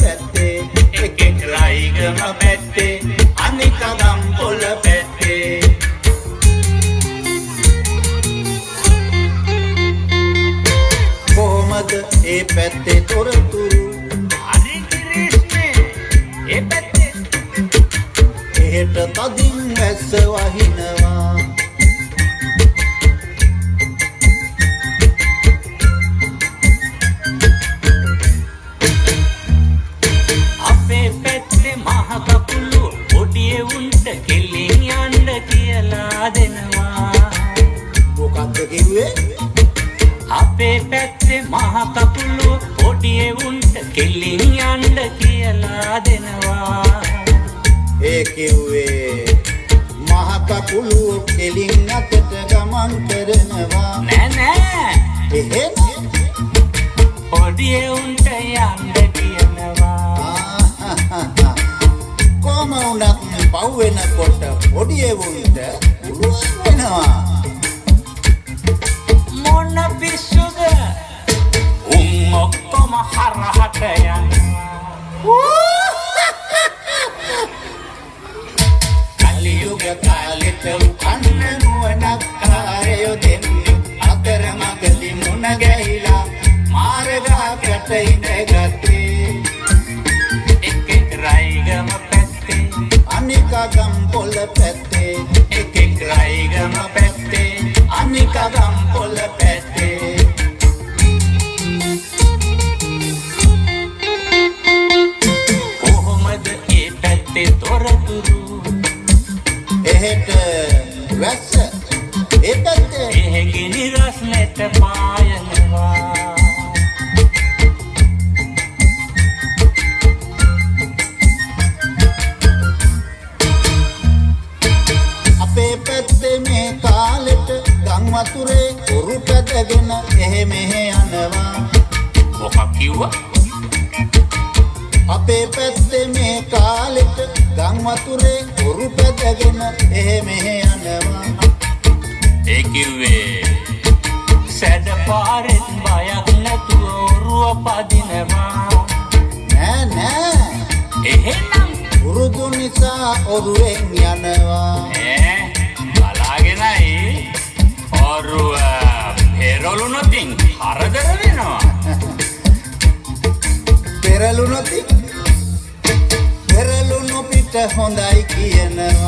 පැත්තේ එකෙක් රයිගම පැත්තේ අනික ගම්පොළ පැත්තේ කොහොමද ඒ පැත්තේ තොරතුරු හරි කිරිස්නේ ඒ පැත්තේ එහෙට තදින් වැස්ස වහිනවා අපේ පැත්තේ මහ කකුළු පොඩියේ උන්ට කෙලින් යන්න කියලා දෙනවා මොකක්ද කිව්වේ අපේ පැත්තේ මහ කකුළු පොඩියේ උන්ට කෙලින් යන්න කියලා දෙනවා ඒ කිව්වේ මහ කකුළු කෙලින් අතට ගමන් කරනවා නෑ නෑ එහෙම පොඩියේ උන්ට යන්න කියනවා කොහොම වුණත් පව් වෙනකොට පොඩියේ උන්ට පුළුවන් වෙනවා මොන පිස්සුද ඔක්කොම හරහට යනවා කලියුග කාලෙට උකන්න නුවණක් කාරයෝ දෙන්නේ අතරමඟදි මුණ ගැහිලා මාර්ගකට ඉඳගත්තේ එකෙක් රයිගම පැත්තේ අනික ගම්පොළ පැත්තේ එකෙක් රයිගම පැත්තේ අනික ගම්පොළ පැත්තේ කොහොමද ඒ පැත්තේ තොරතුරු එහෙට වැස්ස ඒ පැත්තේ එහෙ ගිනි රස්නෙට පායනවා අපේ පැත්තේ මේ කාලෙට ගම් වතුරේ උරු පැදගෙන එහෙ මෙහෙ යනවා මොකක් කිව්වා අපේ පැත්තේ මේ කාලෙට ගම් වතුරේ උරු පැදගෙන එහෙ මෙහෙ යනවා ඒ කිව්වේ සැඩ පාරෙත් බයක් නැතුව ඔරුව පදිනවා නෑ නෑ එහෙනම් උරුදු නිසා ඔරුවෙන් යනවා බලාගෙනයි ඔරුව පෙරළුනොතින් හරදර වෙනවා පෙරළුණොති පෙරළුණු පිට හොඳයි කියනවා